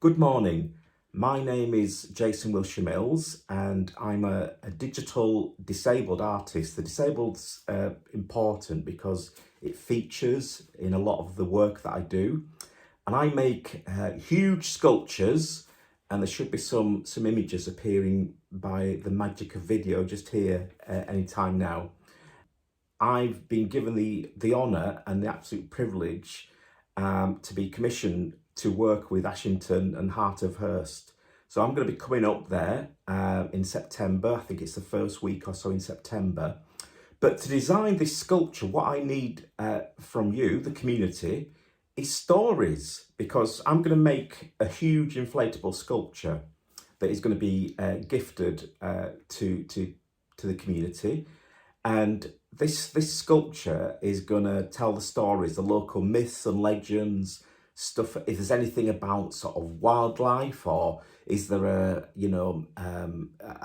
Good morning. My name is Jason Wilshire-MILLS and I'm a digital disabled artist. The disabled's important because it features in a lot of the work that I do. And I make huge sculptures, and there should be some images appearing by the magic of video just here anytime now. I've been given the honour and the absolute privilege to be commissioned to work with Ashington and Heart of Hirst. So I'm going to be coming up there in September. I think it's the first week or so in September. But to design this sculpture, what I need from you, the community, is stories, because I'm going to make a huge inflatable sculpture that is going to be gifted to the community. And this sculpture is going to tell the stories, the local myths and legends, stuff. If there's anything about sort of wildlife, or is there a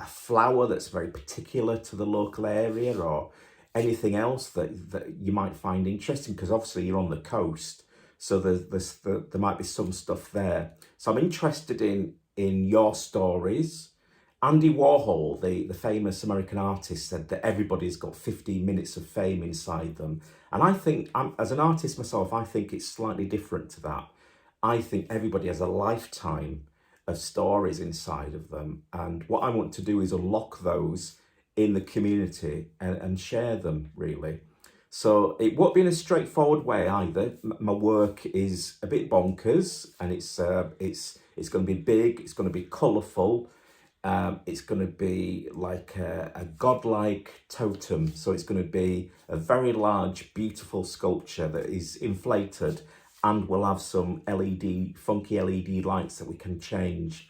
flower that's very particular to the local area, or anything else that you might find interesting, because obviously you're on the coast, so there might be some stuff there. So I'm interested in your stories. Andy Warhol, the famous American artist, said that everybody's got 15 minutes of fame inside them. And I think, as an artist myself, I think it's slightly different to that. I think everybody has a lifetime of stories inside of them. And what I want to do is unlock those in the community and share them, really. So it won't be in a straightforward way either. My work is a bit bonkers, and it's going to be big, it's going to be colourful. It's going to be like a godlike totem. So it's going to be a very large, beautiful sculpture that is inflated, and will have some funky LED lights that we can change.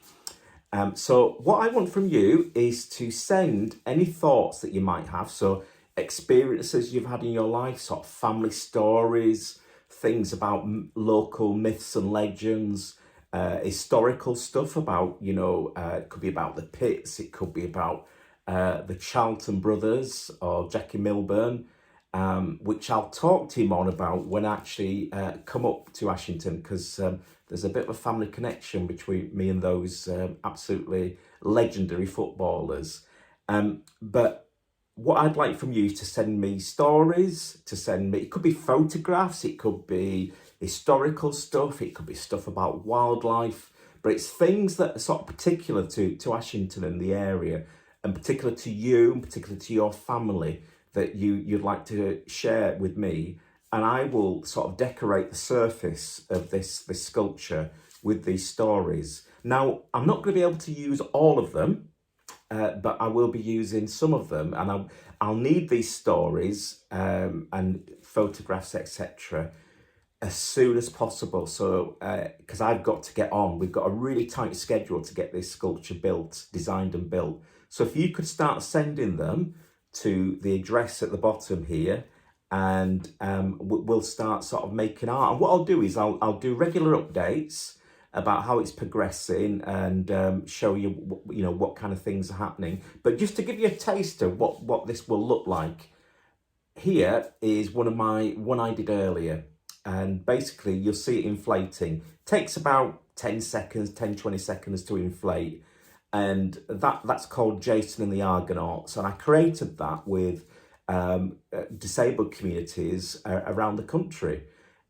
So what I want from you is to send any thoughts that you might have. So experiences you've had in your life, sort of family stories, things about local myths and legends, historical stuff about, it could be about the Pitts, it could be about the Charlton brothers or Jackie Milburn, which I'll talk to him on about when I actually come up to Ashington, because there's a bit of a family connection between me and those absolutely legendary footballers. But what I'd like from you is to send me stories, it could be photographs, it could be historical stuff, it could be stuff about wildlife, but it's things that are sort of particular to Ashington and the area, and particular to you, and particular to your family, that you'd like to share with me. And I will sort of decorate the surface of this sculpture with these stories. Now, I'm not going to be able to use all of them, but I will be using some of them, and I'll need these stories and photographs, etc., as soon as possible. So, because I've got to get on, we've got a really tight schedule to get this sculpture designed and built. So if you could start sending them to the address at the bottom here, and we'll start sort of making art. And what I'll do is I'll do regular updates about how it's progressing, and show you what kind of things are happening. But just to give you a taste of what this will look like, here is one I did earlier, and basically you'll see it inflating. Takes about 10 seconds, 20 seconds to inflate, and that's called Jason and the Argonauts. And I created that with disabled communities around the country,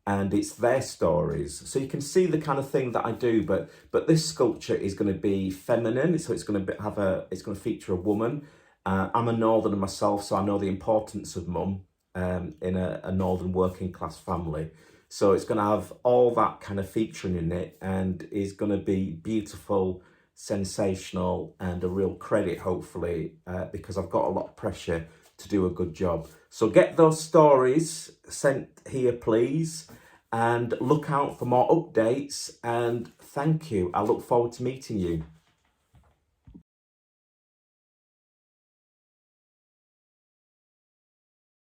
and it's their stories. So you can see the kind of thing that I do, but this sculpture is going to be feminine, so it's going to feature a woman. I'm a northerner myself, so I know the importance of mum in a northern working class family. So it's going to have all that kind of featuring in it, and is going to be beautiful, sensational, and a real credit, hopefully, because I've got a lot of pressure to do a good job. So get those stories sent here, please, and look out for more updates. And thank you. I look forward to meeting you.